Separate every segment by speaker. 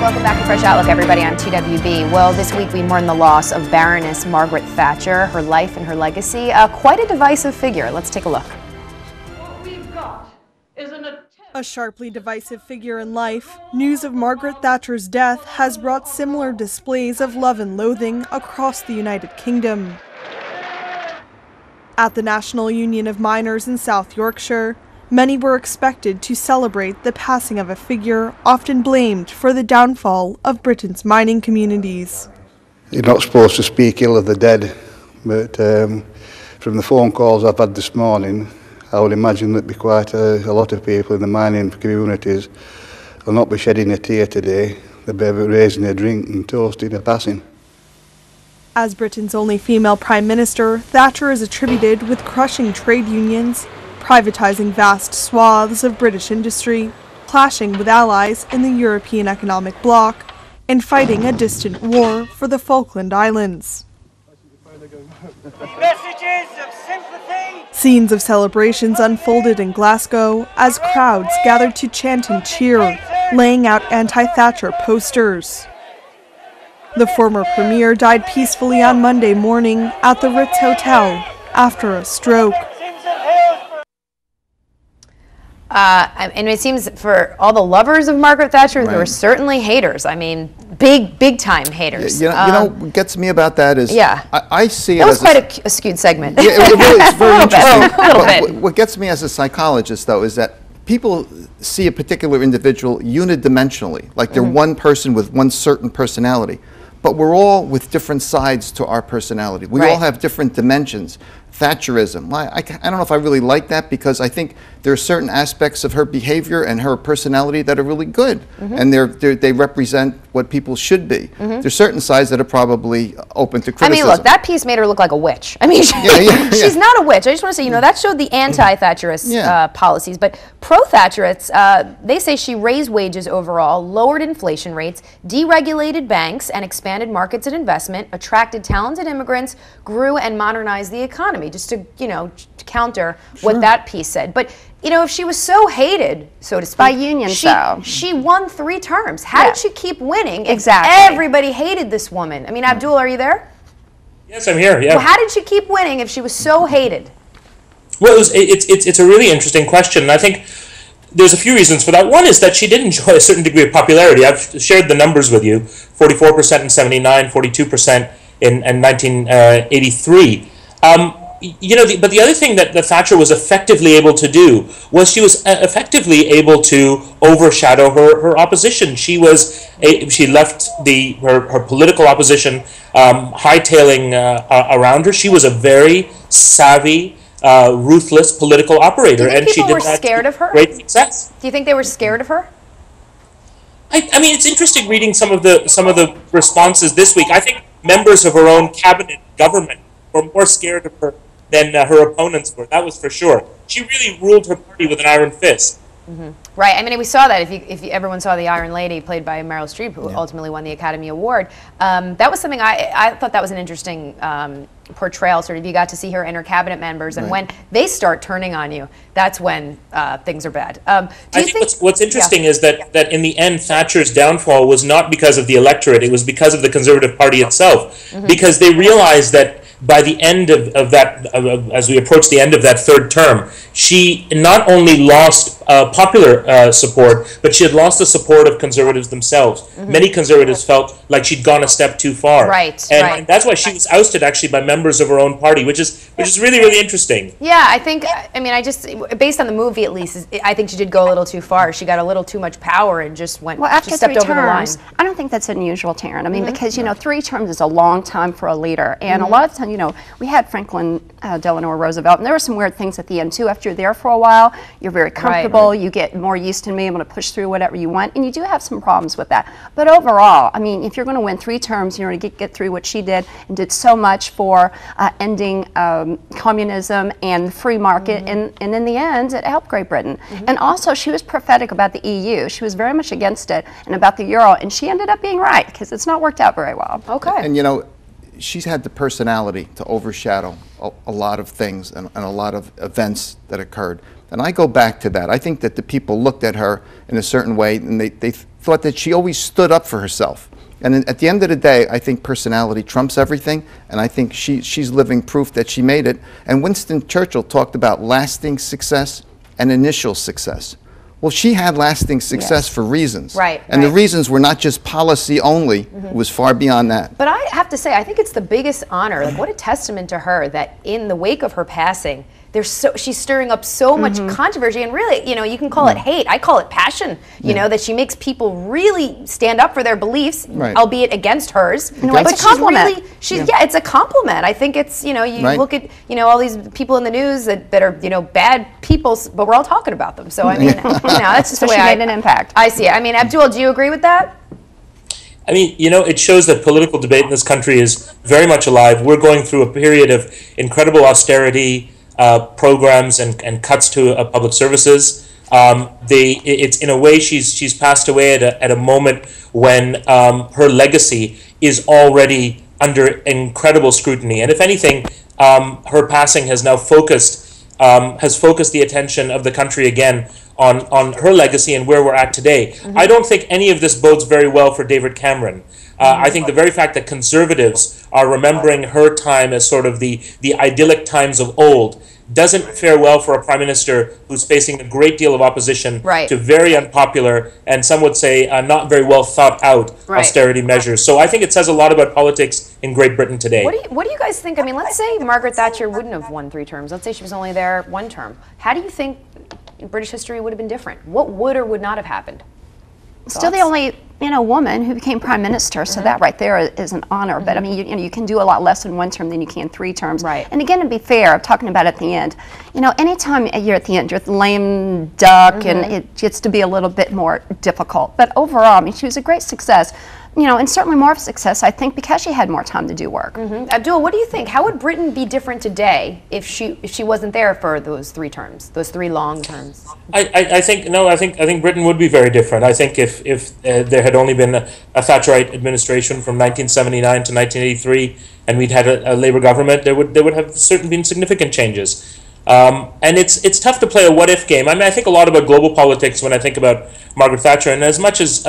Speaker 1: Welcome back to Fresh Outlook, everybody. I'm TWB. Well, this week we mourn the loss of Baroness Margaret Thatcher, her life and her legacy. Quite a divisive figure. Let's take a look.
Speaker 2: What we've got is
Speaker 3: a sharply divisive figure in life, news of Margaret Thatcher's death has brought similar displays of love and loathing across the United Kingdom. At the National Union of Miners in South Yorkshire, many were expected to celebrate the passing of a figure often blamed for the downfall of Britain's mining communities.
Speaker 4: You're not supposed to speak ill of the dead, but from the phone calls I've had this morning, I would imagine there'd be quite a lot of people in the mining communities will not be shedding a tear today. They'll be raising a drink and toasting a passing.
Speaker 3: As Britain's only female Prime Minister, Thatcher is attributed with crushing trade unions, privatising vast swaths of British industry, clashing with allies in the European economic bloc, and fighting a distant war for the Falkland Islands.
Speaker 5: Messages of sympathy.
Speaker 3: Scenes of celebrations unfolded in Glasgow as crowds gathered to chant and cheer, laying out anti-Thatcher posters. The former Premier died peacefully on Monday morning at the Ritz Hotel after a stroke.
Speaker 1: And it seems for all the lovers of Margaret Thatcher, there were certainly haters. I mean, big time haters.
Speaker 6: You know what gets me about that is, I see it as...
Speaker 1: That was quite a skewed segment.
Speaker 6: Yeah, it's very interesting.
Speaker 1: A little bit.
Speaker 6: What gets me as a psychologist, though, is that people see a particular individual unidimensionally, like they're one person with one certain personality. But we're all with different sides to our personality. We all have different dimensions. Thatcherism. I don't know if I really like that, because I think there are certain aspects of her behavior and her personality that are really good, and they represent what people should be. There's certain sides that are probably open to criticism.
Speaker 1: I mean, look, that piece made her look like a witch. I mean, she's not a witch. I just want to say, that showed the anti-Thatcherist policies, but pro-Thatcherists, they say she raised wages overall, lowered inflation rates, deregulated banks and expanded markets and investment, attracted talented immigrants, grew and modernized the economy. Just to, to counter what that piece said. But, if she was so hated, so to speak,
Speaker 7: by unions,
Speaker 1: she won 3 terms. How did she keep winning if everybody hated this woman? I mean, Abdul, are you there?
Speaker 8: Yes, I'm here, yeah.
Speaker 1: Well, how did she keep winning if she was so hated?
Speaker 8: Well, it's a really interesting question, and I think there's a few reasons for that. One is that she did enjoy a certain degree of popularity. I've shared the numbers with you, 44% in 79, 42% in 1983. But the other thing that Thatcher was effectively able to do was she was effectively able to overshadow her opposition. She left her political opposition hightailing around her. She was a very savvy, ruthless political operator,
Speaker 1: and she did that scared of her?
Speaker 8: Great success.
Speaker 1: Do you think they were scared of her?
Speaker 8: I mean, it's interesting reading some of the responses this week. I think members of her own cabinet government were more scared of her than her opponents were. That was for sure. She really ruled her party with an iron fist.
Speaker 1: Right. I mean, we saw that. If everyone saw The Iron Lady, played by Meryl Streep, who ultimately won the Academy Award, that was something I thought that was an interesting portrayal. Sort of, you got to see her and her cabinet members, and when they start turning on you, that's when things are bad.
Speaker 8: I think what's interesting is that in the end, Thatcher's downfall was not because of the electorate; it was because of the Conservative Party itself, because they realized that by the end of that, as we approach the end of that 3rd term, she not only lost popular support, but she had lost the support of Conservatives themselves. Many Conservatives felt like she'd gone a step too far. And that's why she was ousted actually by members of her own party, which is really, really interesting.
Speaker 1: Yeah, I think, based on the movie at least, I think she did go a little too far. She got a little too much power and just
Speaker 7: after
Speaker 1: stepped
Speaker 7: 3
Speaker 1: over
Speaker 7: terms,
Speaker 1: the line.
Speaker 7: I don't think that's unusual, Taryn. I mean, because, 3 terms is a long time for a leader. And a lot of times, we had Franklin Delano Roosevelt, and there were some weird things at the end, too. After you're there for a while, you're very comfortable. You get more used to being able to push through whatever you want, and you do have some problems with that. But overall, I mean, if you're going to win 3 terms, you're going to get through what she did and did so much for ending communism and the free market, and in the end, it helped Great Britain. And also, she was prophetic about the EU. She was very much against it and about the euro, and she ended up being right, because it's not worked out very well.
Speaker 1: Okay.
Speaker 6: And she's had the personality to overshadow a lot of things and a lot of events that occurred. And I go back to that. I think that the people looked at her in a certain way, and they thought that she always stood up for herself. And at the end of the day, I think personality trumps everything, and I think she's living proof that she made it. And Winston Churchill talked about lasting success and initial success. Well, she had lasting success for reasons.
Speaker 1: Right.
Speaker 6: And the reasons were not just policy only, it was far beyond that.
Speaker 1: But I have to say, I think it's the biggest honor. Like, what a testament to her that in the wake of her passing, she's stirring up so much controversy, and really, you know, you can call it hate. I call it passion. You know, that she makes people really stand up for their beliefs, albeit against hers. But
Speaker 7: it's a compliment.
Speaker 1: It's a compliment. I think it's, you know, you look at, you know, all these people in the news that are, you know, bad people, but we're all talking about them. So I mean, you know, that's just the way
Speaker 7: she made an impact.
Speaker 1: I see it. I mean, Abdul, do you agree with that?
Speaker 8: I mean, you know, it shows that political debate in this country is very much alive. We're going through a period of incredible austerity, programs and cuts to public services. It's in a way she's passed away at a moment when her legacy is already under incredible scrutiny. And if anything, her passing has now focused the attention of the country again on her legacy and where we're at today. I don't think any of this bodes very well for David Cameron. I think the very fact that conservatives are remembering her time as sort of the idyllic times of old doesn't fare well for a prime minister who's facing a great deal of opposition to very unpopular and some would say not very well thought out austerity measures. So I think it says a lot about politics in Great Britain today.
Speaker 1: What do you guys think? I mean, let's say Margaret Thatcher wouldn't have won 3 terms. Let's say she was only there 1 term. How do you think British history would have been different? What would or would not have happened?
Speaker 7: Still the only, you know, woman who became prime minister, so that right there is an honor. But I mean, you know, you can do a lot less in 1 term than you can 3 terms.
Speaker 1: Right.
Speaker 7: And again, to be fair, I'm talking about at the end. You know, anytime you're at the end, you're the lame duck, and it gets to be a little bit more difficult. But overall, I mean, she was a great success. You know, and certainly more of a success, I think, because she had more time to do work.
Speaker 1: Abdul, what do you think? How would Britain be different today if she wasn't there for those 3 terms, those 3 long terms?
Speaker 8: I think Britain would be very different. I think if there had only been a Thatcherite administration from 1979 to 1983, and we'd had a Labour government, there would have certainly been significant changes. And it's tough to play a what-if game. I mean, I think a lot about global politics when I think about Margaret Thatcher, and as much as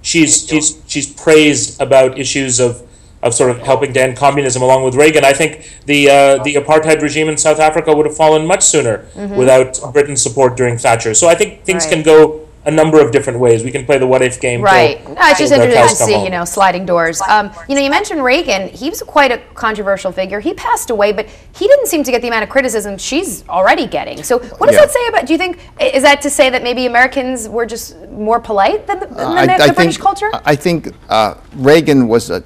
Speaker 8: she's praised about issues of sort of helping to end communism along with Reagan. I think the apartheid regime in South Africa would have fallen much sooner without Britain's support during Thatcher. So I think things can go a number of different ways. We can play the what-if game.
Speaker 1: Right. No, it's just interesting to see, you know, sliding doors. You know, you mentioned Reagan. He was quite a controversial figure. He passed away, but he didn't seem to get the amount of criticism she's already getting. So what does that say about, do you think, is that to say that maybe Americans were just more polite than the British culture?
Speaker 6: I think Reagan was a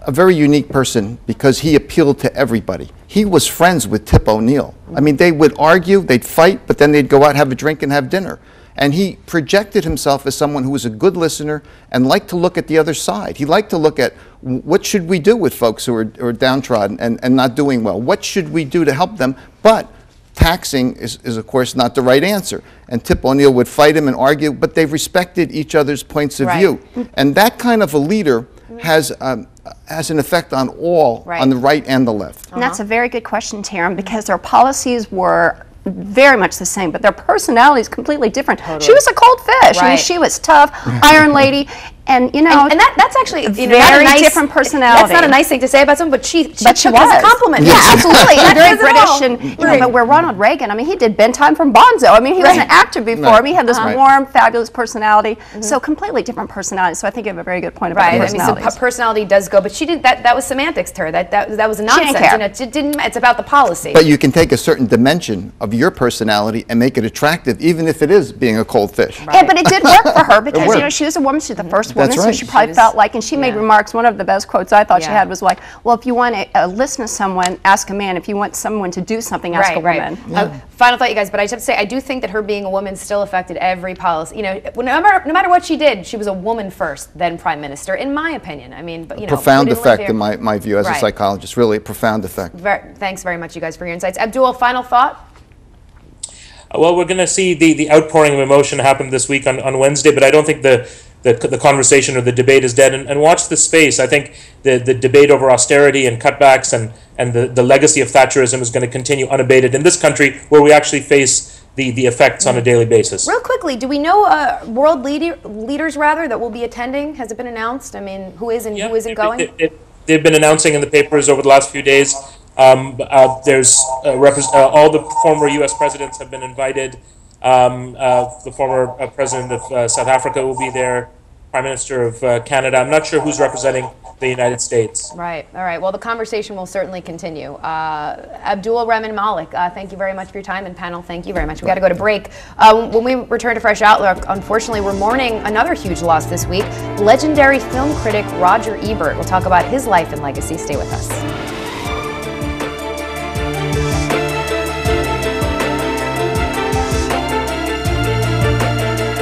Speaker 6: very unique person because he appealed to everybody. He was friends with Tip O'Neill. I mean, they would argue, they'd fight, but then they'd go out, have a drink, and have dinner. And he projected himself as someone who was a good listener and liked to look at the other side. He liked to look at what should we do with folks who are downtrodden and not doing well. What should we do to help them? But taxing is of course not the right answer. And Tip O'Neill would fight him and argue, but they respected each other's points of view. And that kind of a leader has an effect on all, on the right and the left.
Speaker 7: And that's a very good question, Taryn, because their policies were very much the same, but their personalities completely different. She was a cold fish. I mean, she was tough, Iron Lady, and you know,
Speaker 1: and that's actually
Speaker 7: very different personality.
Speaker 1: That's not a nice thing to say about someone, but she took
Speaker 7: was
Speaker 1: it as a compliment.
Speaker 7: Yeah, absolutely. Very British, and you know, but where Ronald Reagan, I mean, he did Bedtime from Bonzo. I mean, he was an actor before. I mean, he had this warm, fabulous personality. So completely different personality. So I think you have a very good point about personalities.
Speaker 1: I mean, so personality does go, but she didn't. That was semantics to her. That was nonsense. You know, it didn't. It's about the policy.
Speaker 6: But you can take a certain dimension of your personality and make it attractive, even if it is being a cold fish.
Speaker 7: Yeah, but it did work for her because you know she was a woman. She's the first woman, so she probably felt like, and she made remarks. One of the best quotes I thought she had was like, "Well, if you want to listen to someone, ask a man. If you want someone to do something, ask a woman."
Speaker 1: Final thought, you guys. But I just have to say, I do think that her being a woman still affected every policy. You know, no matter what she did, she was a woman first, then prime minister, in my opinion. I mean, but you know,
Speaker 6: profound effect in my view as a psychologist. Really a profound effect.
Speaker 1: Thanks very much, you guys, for your insights. Abdul, final thought.
Speaker 8: Well, we're going to see the outpouring of emotion happen this week on Wednesday, but I don't think the conversation or the debate is dead. And watch the space. I think the debate over austerity and cutbacks and the legacy of Thatcherism is going to continue unabated in this country, where we actually face the effects on a daily basis.
Speaker 1: Real quickly, do we know world leaders that will be attending? Has it been announced? I mean, who is and who isn't going?
Speaker 8: They've been announcing in the papers over the last few days. There's all the former U.S. presidents have been invited. The former president of South Africa will be there. Prime Minister of Canada. I'm not sure who's representing the United States.
Speaker 1: Right. All right. Well, the conversation will certainly continue. Abdul Rahman Malik, thank you very much for your time, and panel, thank you very much. We got to go to break. When we return to Fresh Outlook, unfortunately, we're mourning another huge loss this week. Legendary film critic Roger Ebert. We'll talk about his life and legacy. Stay with us.